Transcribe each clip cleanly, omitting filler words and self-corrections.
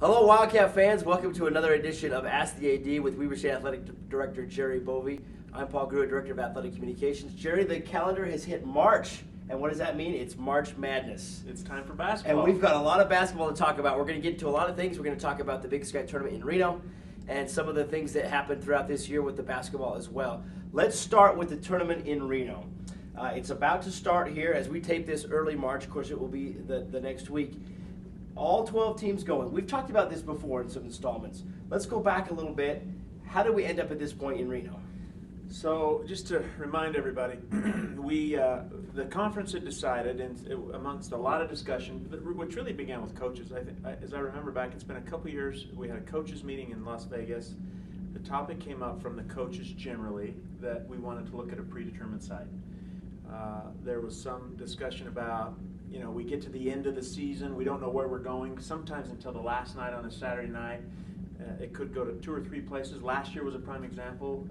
Hello, Wildcat fans. Welcome to another edition of Ask the AD with Weber State Athletic Director Jerry Bovee. I'm Paul Greer, Director of Athletic Communications. Jerry, the calendar has hit March, and what does that mean? It's March Madness. It's time for basketball. And we've got a lot of basketball to talk about. We're going to get into a lot of things. We're going to talk about the Big Sky Tournament in Reno and some of the things that happened throughout this year with the basketball as well. Let's start with the tournament in Reno. It's about to start here as we tape this early March. Of course, it will be the next week. All 12 teams going. We've talked about this before in some installments. Let's go back a little bit. How did we end up at this point in Reno? So just to remind everybody, the conference had decided, and amongst a lot of discussion, which really began with coaches. As I remember back, it's been a couple years. We had a coaches meeting in Las Vegas. The topic came up from the coaches generally that we wanted to look at a predetermined site. There was some discussion about, we get to the end of the season, we don't know where we're going, sometimes until the last night on a Saturday night. It could go to 2 or 3 places. Last year was a prime example.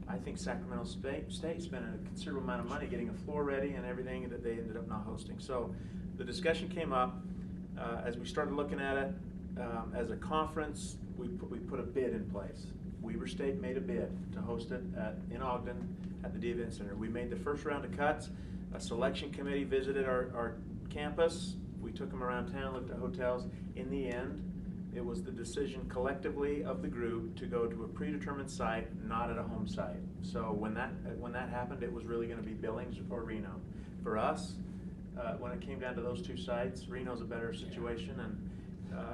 I think Sacramento State spent a considerable amount of money getting a floor ready and everything that they ended up not hosting. So the discussion came up as we started looking at it. As a conference, we put a bid in place. Weber State made a bid to host it in Ogden at the D Event Center. We made the first round of cuts. A selection committee visited our campus. We took them around town, looked at hotels. In the end, it was the decision collectively of the group to go to a predetermined site, not at a home site. So when that happened, it was really going to be Billings or Reno. For us, when it came down to those 2 sites, Reno's a better situation, and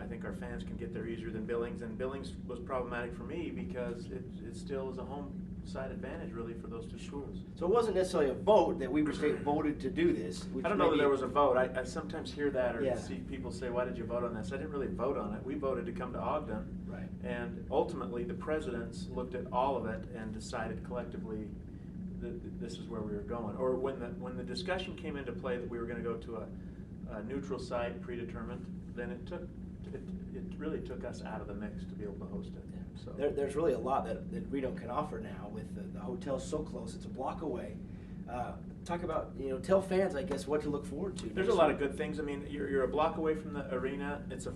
I think our fans can get there easier than Billings. And Billings was problematic for me because it still is a home site advantage really for those 2 schools. So it wasn't necessarily a vote that Weber State voted to do this. I don't know that there was a vote. I sometimes hear that or see people say, why did you vote on this? I didn't really vote on it. We voted to come to Ogden. Right. And ultimately the presidents looked at all of it and decided collectively that this is where we were going. Or when the discussion came into play that we were going to go to a neutral site, predetermined, then it really took us out of the mix to be able to host it. Yeah. So There's really a lot that Reno can offer now with the hotel so close. It's a block away. Talk about, tell fans, I guess, what to look forward to. There's a lot of good things. I mean, you're a block away from the arena. It's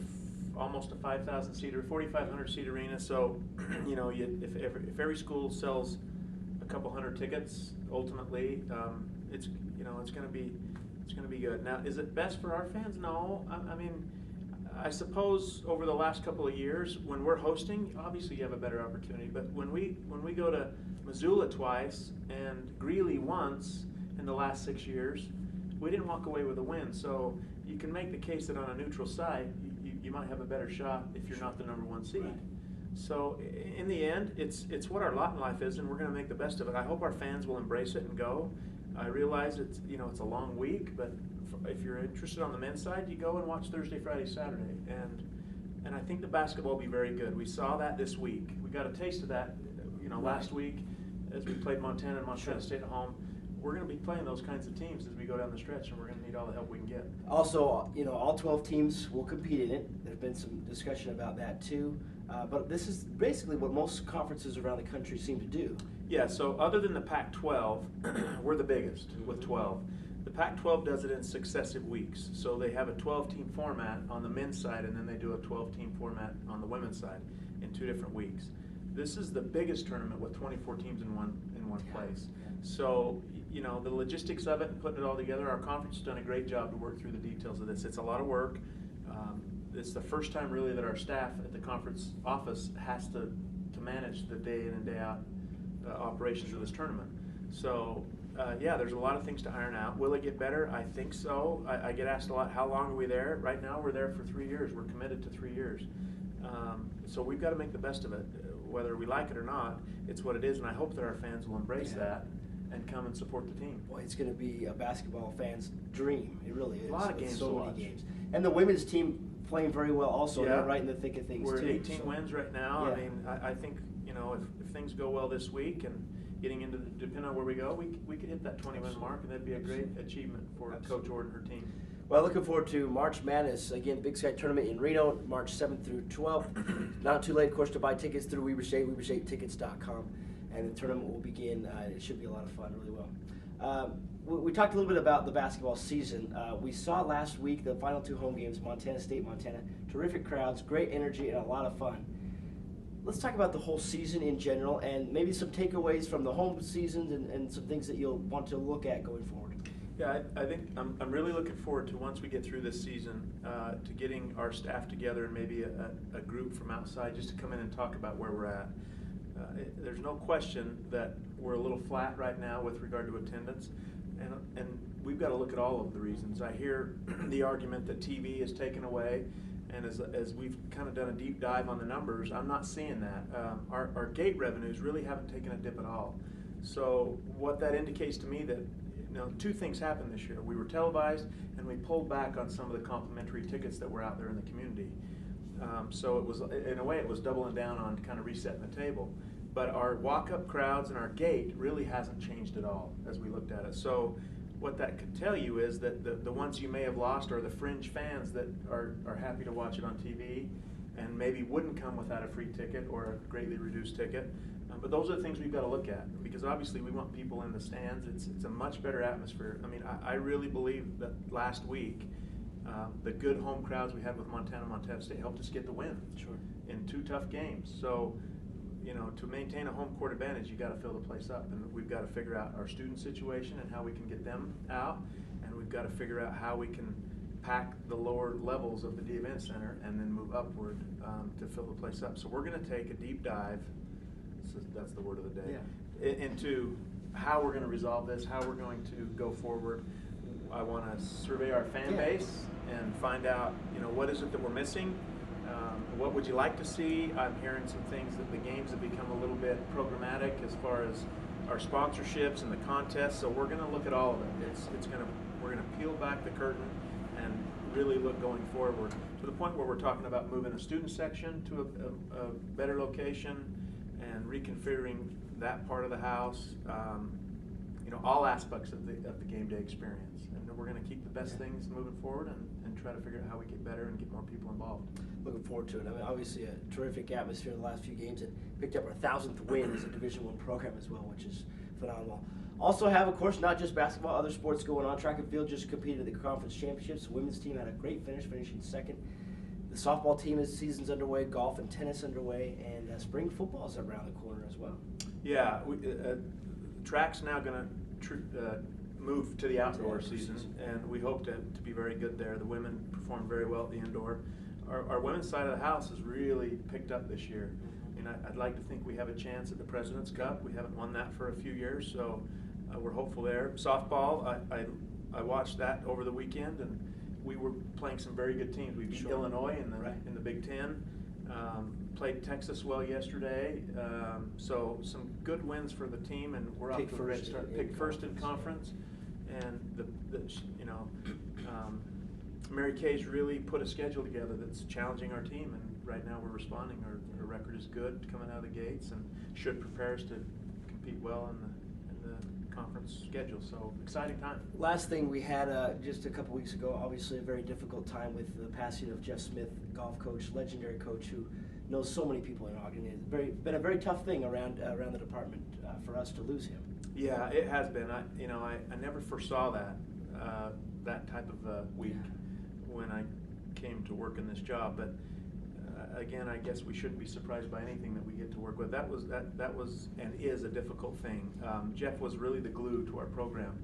almost a 5,000 seat or 4,500 seat arena. So, if every school sells a couple hundred tickets, ultimately, it's going to be good. Now, is it best for our fans? No. I mean, I suppose over the last couple of years, when we're hosting, obviously you have a better opportunity. But when we go to Missoula twice and Greeley once in the last 6 years, we didn't walk away with a win. So you can make the case that on a neutral site, you might have a better shot if you're not the #1 seed. Right. So in the end, it's what our lot in life is, and we're going to make the best of it. I hope our fans will embrace it and go. I realize it's a long week, but if you're interested on the men's side, you go and watch Thursday, Friday, Saturday, and I think the basketball will be very good. We saw that this week. We got a taste of that, last week as we played Montana and Montana State at home. We're going to be playing those kinds of teams as we go down the stretch, and we're going to need all the help we can get. Also, all 12 teams will compete in it. There's been some discussion about that too. But this is basically what most conferences around the country seem to do. Yeah, so other than the Pac-12, we're the biggest with 12. The Pac-12 does it in successive weeks. So they have a 12-team format on the men's side, and then they do a 12-team format on the women's side in 2 different weeks. This is the biggest tournament with 24 teams in one place. So, the logistics of it and putting it all together, our conference has done a great job to work through the details of this. It's a lot of work. It's the first time really that our staff at the conference office has to manage the day in and day out operations of this tournament. So, there's a lot of things to iron out. Will it get better? I think so. I get asked a lot, how long are we there? Right now we're there for 3 years. We're committed to 3 years. So we've got to make the best of it. Whether we like it or not, it's what it is, and I hope that our fans will embrace that and come and support the team. Boy, it's going to be a basketball fan's dream. It really is. A lot of games so to many watch. games. And the women's team playing very well also. Yeah. They're right in the thick of things We're too. at 18 wins right now. Yeah. I mean, I think, if things go well this week and getting into depending on where we go, we could hit that 20-win mark, and that'd be a great achievement for Coach Ord and her team. Well, looking forward to March Madness. Again, Big Sky Tournament in Reno, March 7th through 12th. Not too late, of course, to buy tickets through Weber State, weberstatetickets.com. And the tournament will begin. It should be a lot of fun, really well. we talked a little bit about the basketball season. We saw last week the final 2 home games, Montana State, Montana. Terrific crowds, great energy, and a lot of fun. Let's talk about the whole season in general and maybe some takeaways from the home seasons and some things that you'll want to look at going forward. Yeah, I think I'm really looking forward to, once we get through this season, to getting our staff together and maybe a group from outside just to come in and talk about where we're at. There's no question that we're a little flat right now with regard to attendance, and we've got to look at all of the reasons. I hear the argument that TV is taken away, and as we've kind of done a deep dive on the numbers, I'm not seeing that. Our gate revenues really haven't taken a dip at all. So what that indicates to me that, 2 things happened this year. We were televised, and we pulled back on some of the complimentary tickets that were out there in the community. So it was, in a way, it was doubling down on kind of resetting the table. But our walk-up crowds and our gate really hasn't changed at all as we looked at it. So what that could tell you is that the ones you may have lost are the fringe fans that are happy to watch it on TV and maybe wouldn't come without a free ticket or a greatly reduced ticket. But those are the things we've got to look at, because obviously we want people in the stands. It's a much better atmosphere. I mean, I really believe that last week, the good home crowds we had with Montana State helped us get the win. Sure. In 2 tough games. So, to maintain a home court advantage, you got to fill the place up, and we've got to figure out our student situation and how we can get them out, and we've got to figure out how we can pack the lower levels of the event center and then move upward to fill the place up. So we're going to take a deep dive. So that's the word of the day. Yeah. Into how we're going to resolve this, how we're going to go forward. I want to survey our fan base and find out, what is it that we're missing. What would you like to see? I'm hearing some things that the games have become a little bit programmatic as far as our sponsorships and the contests. So we're going to look at all of it. We're going to peel back the curtain and really look going forward to the point where we're talking about moving a student section to a better location and reconfiguring that part of the house. All aspects of the game day experience. And we're going to keep the best things moving forward and try to figure out how we get better and get more people involved. Looking forward to it. I mean, obviously a terrific atmosphere in the last few games, and picked up our 1,000th win as a Division I program as well, which is phenomenal. Also have, of course, not just basketball, other sports going on. Track and field just competed at the conference championships. The women's team had a great finish, finishing 2nd. The softball team is season's underway, golf and tennis underway, and spring football is around the corner as well. Yeah, track's now going to move to the outdoor season, and we hope to be very good there. The women performed very well at the indoor. Our women's side of the house has really picked up this year. And I'd like to think we have a chance at the President's Cup. We haven't won that for a few years, so we're hopeful there. Softball, I watched that over the weekend, and we were playing some very good teams. We beat Illinois in the Big Ten. Played Texas well yesterday. So some good wins for the team, and we're off to a great start. Picked first in conference, and Mary Kay's really put a schedule together that's challenging our team, and right now we're responding. Our record is good coming out of the gates and should prepare us to compete well in the conference schedule. So exciting time. Last thing, we had just a couple weeks ago, obviously a very difficult time with the passing of Jeff Smith, golf coach, legendary coach who knows so many people in Ogden. It's been a very tough thing around the department for us to lose him. Yeah, it has been. I never foresaw that type of week when I came to work in this job, but again, I guess we shouldn't be surprised by anything that we get to work with. That was and is a difficult thing. Jeff was really the glue to our program.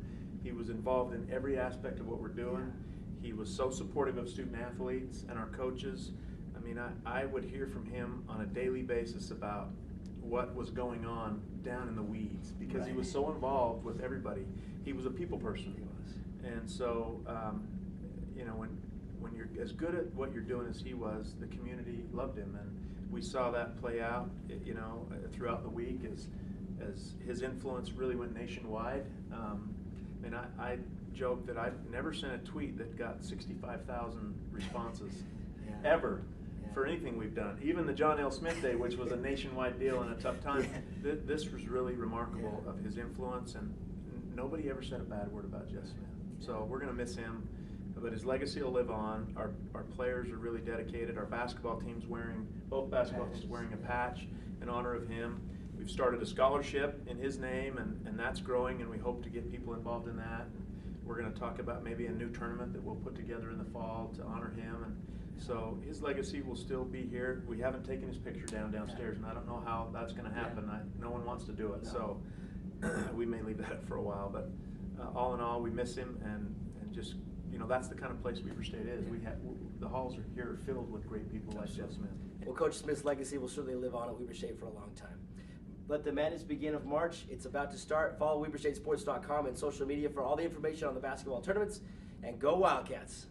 He was involved in every aspect of what we're doing. He was so supportive of student athletes and our coaches. I mean, I would hear from him on a daily basis about what was going on down in the weeds, because he was so involved with everybody. He was a people person. He was. And so, when you're as good at what you're doing as he was, the community loved him, and we saw that play out, throughout the week as his influence really went nationwide. And I joke that I've never sent a tweet that got 65,000 responses ever for anything we've done. Even the John L. Smith Day, which was a nationwide deal in a tough time, this was really remarkable of his influence, and nobody ever said a bad word about Jeff Smith. So we're going to miss him, but his legacy will live on. Our players are really dedicated. Our basketball team's both basketball teams wearing a patch in honor of him. We've started a scholarship in his name, and that's growing, and we hope to get people involved in that. We're going to talk about maybe a new tournament that we'll put together in the fall to honor him, and so his legacy will still be here. We haven't taken his picture downstairs, and I don't know how that's going to happen. No one wants to do it, so we may leave that up for a while. But all in all, we miss him, and just, you know, that's the kind of place Weber State is. The halls are here filled with great people like Jeff Smith. Well, Coach Smith's legacy will certainly live on at Weber State for a long time. Let the madness begin of March. It's about to start. Follow WeberStateSports.com and social media for all the information on the basketball tournaments. And go Wildcats!